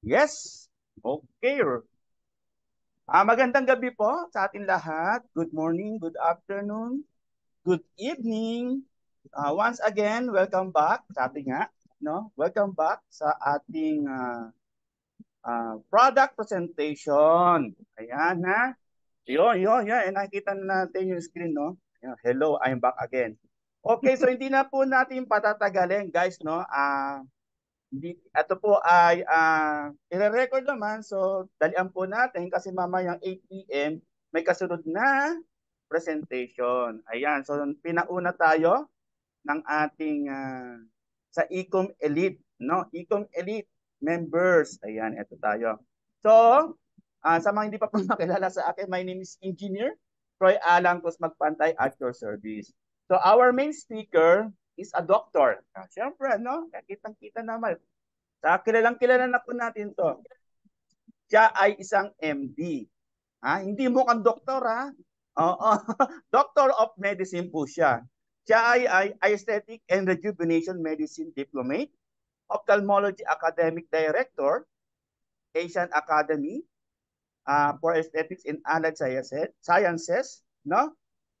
Yes. Okay. Magandang gabi po sa ating lahat. Good morning, good afternoon, good evening. Once again, welcome back. Sabi nga, no? Welcome back sa ating product presentation. Ayan ha. Yun. Nakikita na natin yung screen, no? Ayan, hello, I'm back again. Okay, so hindi na po natin patatagalin, guys, no? Ito po ay i-record naman. So, dalian po natin kasi mamayang 8 p.m. may kasunod na presentation. Ayan. So, pinauna tayo ng ating sa Ecom Elite, no? Ecom Elite members. Ayan, ito tayo. So, sa mga hindi pa po nakilala sa akin, my name is Engineer Troy Alangcos Magpantay at your service. So, our main speaker is a doctor. Siyempre, no? Kitang-kita naman. Kilalang-kilala na po natin to. Siya ay isang MD. Hindi mo kang doktor, ha? Oo. Doctor of Medicine po siya. Siya ay Aesthetic and Rejuvenation Medicine Diplomate, Ophthalmology Academic Director, Asian Academy for Aesthetics and Allied Sciences, no?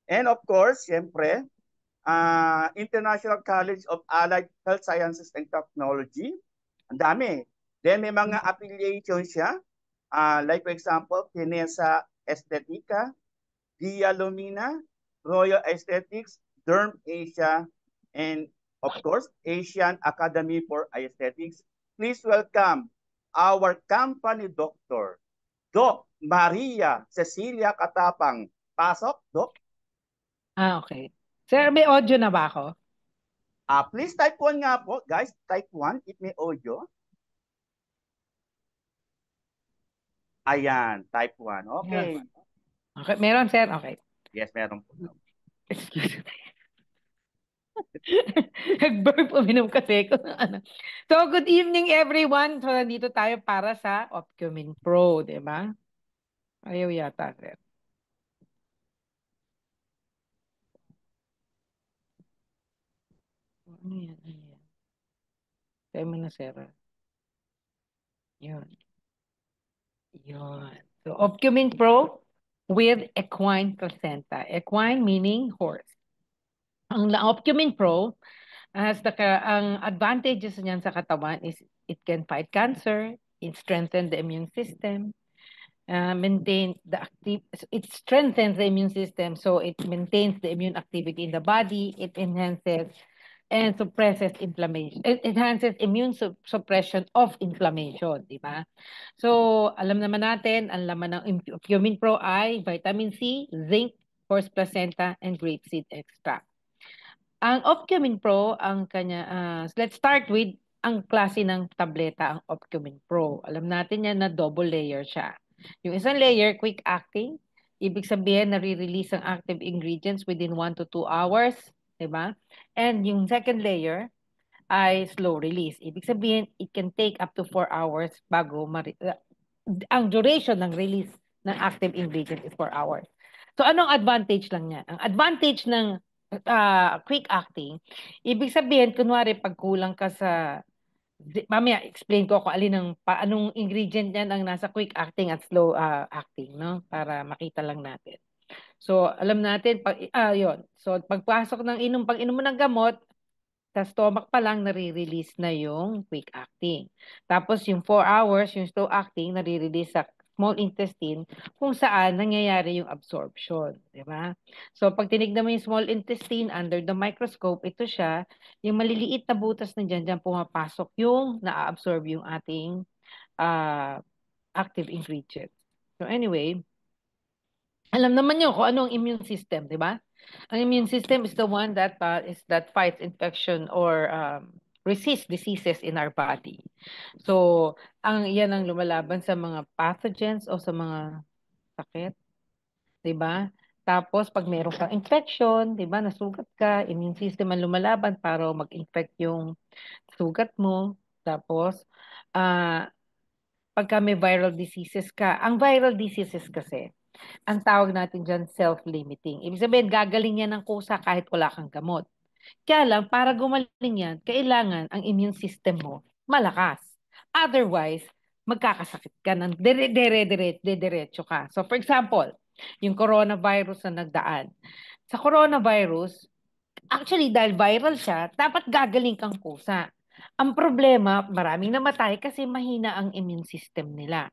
And of course, siyempre, International College of Allied Health Sciences and Technology. Ang dami. Then may mga affiliation siya. Like for example, Kinesa Estetica, Via Lumina, Royal Aesthetics, Derm Asia, and of course, Asian Academy for Aesthetics. Please welcome our company doctor, Doc Maria Cecilia Katapang. Pasok, Doc. Okay. Sir, may audio na ba ako? Please type 1 nga po, guys. Type 1 if may audio. Ayan, type 1. Okay. Okay. Meron, sir? Okay. Yes, meron po. Excuse me. Nag-burp, uminom kasi ko ng ano. So, good evening everyone. So, nandito tayo para sa Opcumin Pro, di ba? Ayaw yata, sir. Ano yan? Ano yan? Tayo mo na, sir. Yun. Yun. So, Opcumin Pro with equine placenta. Equine meaning horse. Ang Opcumin Pro ang advantages niyan sa katawan is it can fight cancer, it strengthens the immune system, it strengthens the immune system, so it maintains the immune activity in the body, it enhances and suppresses inflammation. It enhances suppression of inflammation, di ba? So, alam naman natin, ang laman ng Opcumin Pro ay vitamin C, zinc, horse placenta, and grapeseed extract. Ang Opcumin Pro, let's start with ang klase ng tableta, ang Opcumin Pro. Alam natin yan na double layer siya. Yung isang layer, quick acting. Ibig sabihin, nare-release ang active ingredients within 1 to 2 hours. Diba? And yung second layer ay slow release. Ibig sabihin, it can take up to 4 hours bago ang duration ng release ng active ingredient is 4 hours. So, anong advantage lang niya? Ang advantage ng quick acting, ibig sabihin, kunwari, pag kulang ka sa, mamaya, explain ko kung anong ingredient yan ang nasa quick acting at slow acting, no? Para makita lang natin. So, alam natin, yun. So, pag-inom mo ng gamot, sa stomach pa lang, nare-release na yung quick acting. Tapos, yung 4 hours, yung slow acting, nare-release sa small intestine kung saan nangyayari yung absorption. Di ba? So, pag tinignan mo yung small intestine under the microscope, ito siya, yung maliliit na butas na dyan pumapasok yung na-absorb yung ating active ingredient. So, anyway, alam naman nyo kung anong immune system, di ba? Ang immune system is the one that fights infection or resist diseases in our body. So, yan ang lumalaban sa mga pathogens o sa mga sakit, 'di ba? Tapos pag meron kang infection, 'di ba, nasugat ka, immune system ang lumalaban para mag-infect yung sugat mo. Tapos pagka may viral diseases ka, ang viral diseases kasi ang tawag natin dyan self-limiting. Ibig sabihin, gagaling yan ng kusa kahit wala kang gamot. Kaya lang, para gumaling yan, kailangan ang immune system mo malakas. Otherwise, magkakasakit ka ng diretso ka. So for example, yung coronavirus na nagdaan. Sa coronavirus, actually dahil viral siya, dapat gagaling kang kusa. Ang problema, maraming namatay kasi mahina ang immune system nila.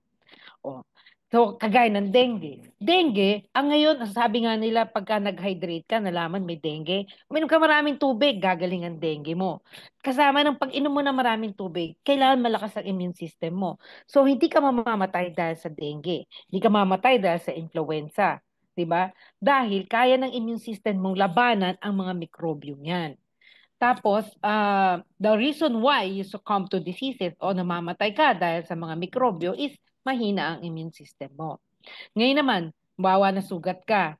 Oh. So, kagaya ng dengue. Dengue, ang ngayon, sabi nga nila, pagka nag-hydrate ka, nalaman may dengue, uminom ka maraming tubig, gagaling ang dengue mo. Kasama ng pag-inom mo ng maraming tubig, kailangan malakas ang immune system mo. So, hindi ka mamamatay dahil sa dengue. Hindi ka mamamatay dahil sa influenza. 'Di ba? Dahil kaya ng immune system mong labanan ang mga mikrobyo yan. Tapos, the reason why you succumb to diseases o namamatay ka dahil sa mga mikrobyo is mahina ang immune system mo. Ngayon naman, bawa na sugat ka.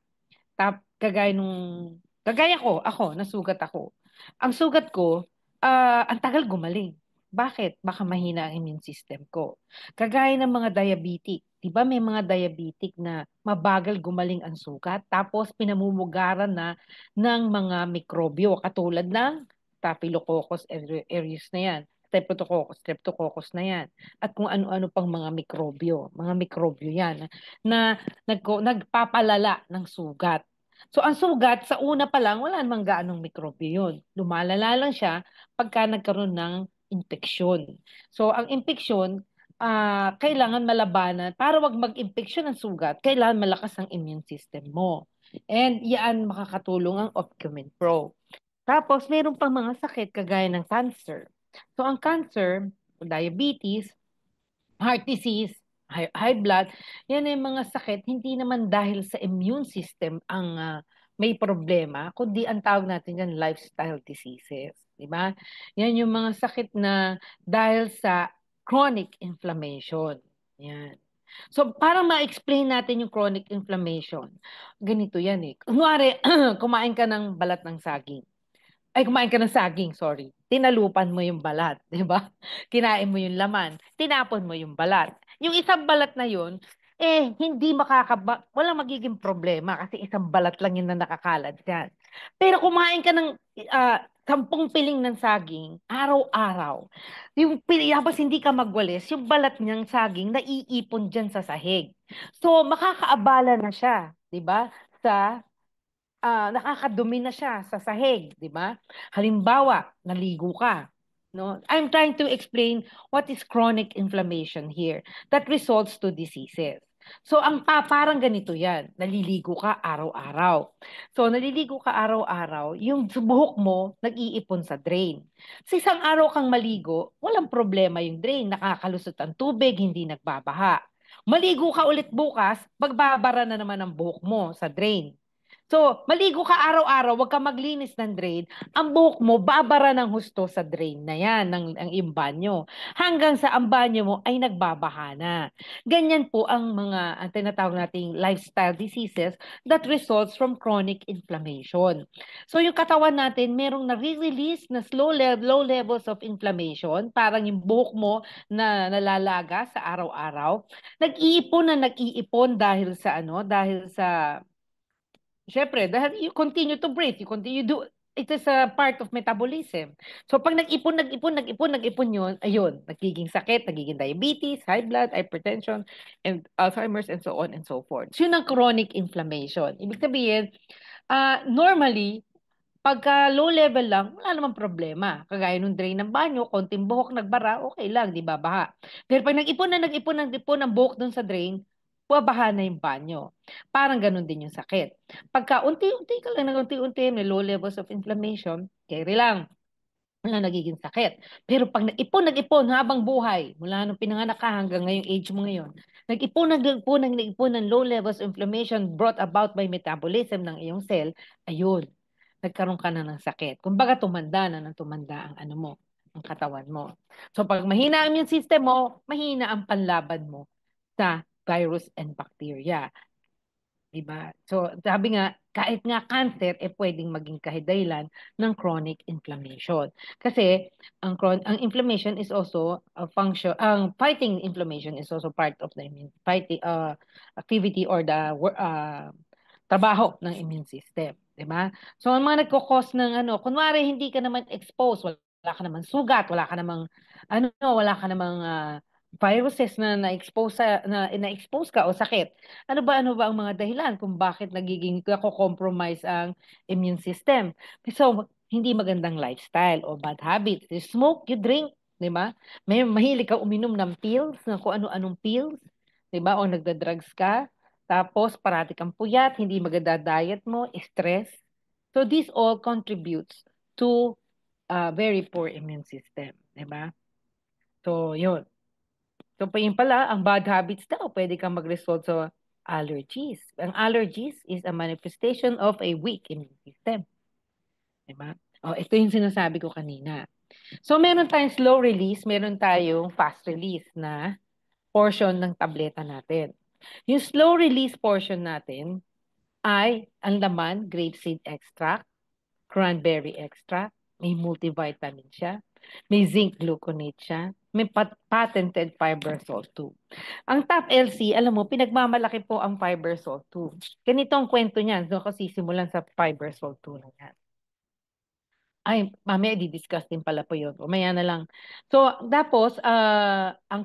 Kagaya ko, nasugat ako. Ang sugat ko, ang tagal gumaling. Bakit? Baka mahina ang immune system ko. Kagaya ng mga diabetic. Di ba may mga diabetic na mabagal gumaling ang sugat, tapos pinamumugaran na ng mga mikrobyo katulad ng Staphylococcus aureus na yan, Streptococcus na yan, at kung ano-ano pang mga mikrobyo yan na nagpapalala ng sugat. So ang sugat, sa una pa lang, wala namang gaanong mikrobyo yun. Lumalala lang siya pagka nagkaroon ng infeksyon. So ang infeksyon, kailangan malabanan. Para wag mag-infeksyon ang sugat, kailangan malakas ang immune system mo. And yan makakatulong ang Opcumin Pro. Tapos, meron pang mga sakit kagaya ng cancer. So ang cancer, diabetes, heart disease, high blood, yan ay mga sakit, hindi naman dahil sa immune system ang may problema, kundi ang tawag natin yan lifestyle diseases. Di ba? Yan yung mga sakit na dahil sa chronic inflammation. Yan. So, para ma-explain natin yung chronic inflammation, ganito yan eh. Kunwari, kumain ka ng balat ng saging. Kumain ka ng saging, sorry. Tinalupan mo yung balat, di ba? Kinain mo yung laman, tinapon mo yung balat. Yung isang balat na yun, hindi walang magiging problema kasi isang balat lang yun na nakakalat dyan. Pero kumain ka ng 10 piling ng saging, araw-araw. Tapos hindi ka magwalis, yung balat niyang saging naiipon dyan sa sahig. So, makakaabala na siya, di ba? Sa nakakadumi na siya sa sahig, di ba? Halimbawa, naligo ka. No? I'm trying to explain what is chronic inflammation here that results to diseases. So, parang ganito yan. Naliligo ka araw-araw. So, naliligo ka araw-araw, yung buhok mo nag-iipon sa drain. Sa isang araw kang maligo, walang problema yung drain. Nakakalusot ang tubig, hindi nagbabaha. Maligo ka ulit bukas, magbabara na naman ang buhok mo sa drain. So, maligo ka araw-araw, wag ka maglinis ng drain, ang buhok mo babara ng husto sa drain na yan, ng iyong banyo. Hanggang sa ang banyo mo ay nagbabaha na. Ganyan po ang tinatawag nating lifestyle diseases that results from chronic inflammation. So, yung katawan natin, merong nare-release na low levels of inflammation, parang yung buhok mo na nalalaga sa araw-araw, nag-iipon dahil sa Siyempre, dahil you continue to breathe, it is a part of metabolism. So pag nag-ipon yun, ayun, nagiging sakit, nagiging diabetes, high blood, hypertension, and Alzheimer's, and so on and so forth. So yun ang chronic inflammation. Ibig sabihin, normally, pagka low level lang, wala namang problema. Kagaya nung drain ng banyo, konting buhok nagbara, okay lang, di ba, baha. Pero pag nag-ipon ang buhok dun sa drain, babaha na yung banyo. Parang ganun din yung sakit. Pagka unti-unti ka lang, unti-unti, may low levels of inflammation, carry lang, wala nagiging sakit. Pero pag nag-ipon habang buhay, mula nung pinanganak ka hanggang ngayong age mo ngayon, nag-ipon ng low levels of inflammation brought about by metabolism ng iyong cell, ayun, nagkaroon ka na ng sakit. Kumbaga tumanda na ng tumanda ang ano mo, ang katawan mo. So pag mahina ang immune system mo, mahina ang panlaban mo sa virus and bacteria. Diba? So, sabi nga, kahit nga cancer, pwedeng maging kahidahilan ng chronic inflammation. Kasi, ang inflammation is also a function, ang fighting inflammation is also part of the immune fighting activity or the trabaho ng immune system. Diba? So, ang mga nagkukos ng kunwari, hindi ka naman exposed, wala ka namang sugat, wala ka namang viruses na na-expose na-expose ka o sakit. Ano ba ang mga dahilan kung bakit nagiging compromise ang immune system? So, hindi magandang lifestyle o bad habits. You smoke, you drink, 'di ba? May mahilig ka uminom ng pills, ng kung ano-anong pills, 'di ba? O nagda-drugs ka. Tapos parati kang puyat, hindi maganda diet mo, stress. So this all contributes to a very poor immune system, 'di ba? So, yun. So, pa yun pala, ang bad habits daw, pwede kang mag-result sa allergies. Ang allergies is a manifestation of a weak immune system. Diba? O, ito yung sinasabi ko kanina. So, meron tayong slow release, meron tayong fast release na portion ng tableta natin. Yung slow release portion natin ay ang laman, grapeseed extract, cranberry extract, may multivitamin siya, may zinc gluconate siya, may patented fiber salt too. Ang top LC, alam mo, pinagmamalaki po ang fiber salt too. Ganito ang kwento niyan. Doon kasi simulan sa fiber salt too na yan. Ay, mamaya di-discuss din pala po yun. O maya na lang. So, tapos, ang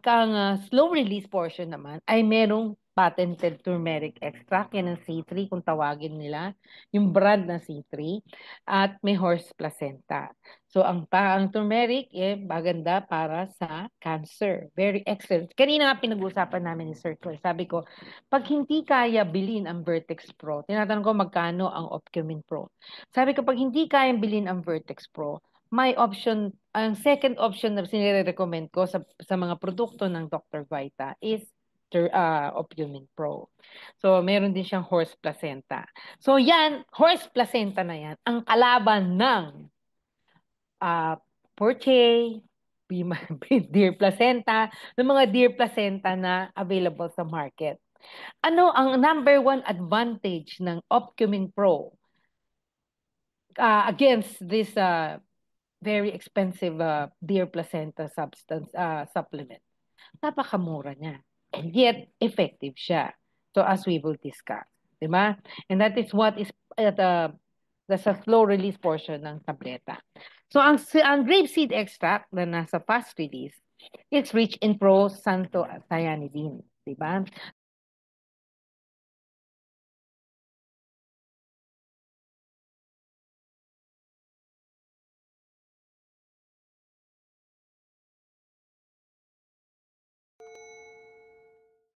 slow release portion naman ay merong patented turmeric extract. Yan ang C3 kung tawagin nila. Yung brand na C3. At may horse placenta. So, ang turmeric, maganda para sa cancer. Very excellent. Kanina nga pinag-uusapan namin ni Sir Troy. Sabi ko, pag hindi kaya bilhin ang Vertex Pro, tinatanong ko magkano ang Opcumin Pro. Sabi ko, pag hindi kayang bilhin ang Vertex Pro, may option, ang second option na sinire-recommend ko sa mga produkto ng Dr. Vita is Opcumin Pro. So, meron din siyang horse placenta. So, yan, horse placenta na yan, ang kalaban ng Porche, deer placenta, ng mga deer placenta na available sa market. Ano ang number one advantage ng Opcumin Pro against this very expensive deer placenta supplement? Napakamura niya. And yet, effective siya. So, as we will discuss. Diba? And that is what is the slow release portion ng tableta. So, ang grapeseed extract na nasa fast release, it's rich in prosanthocyanidin. Diba?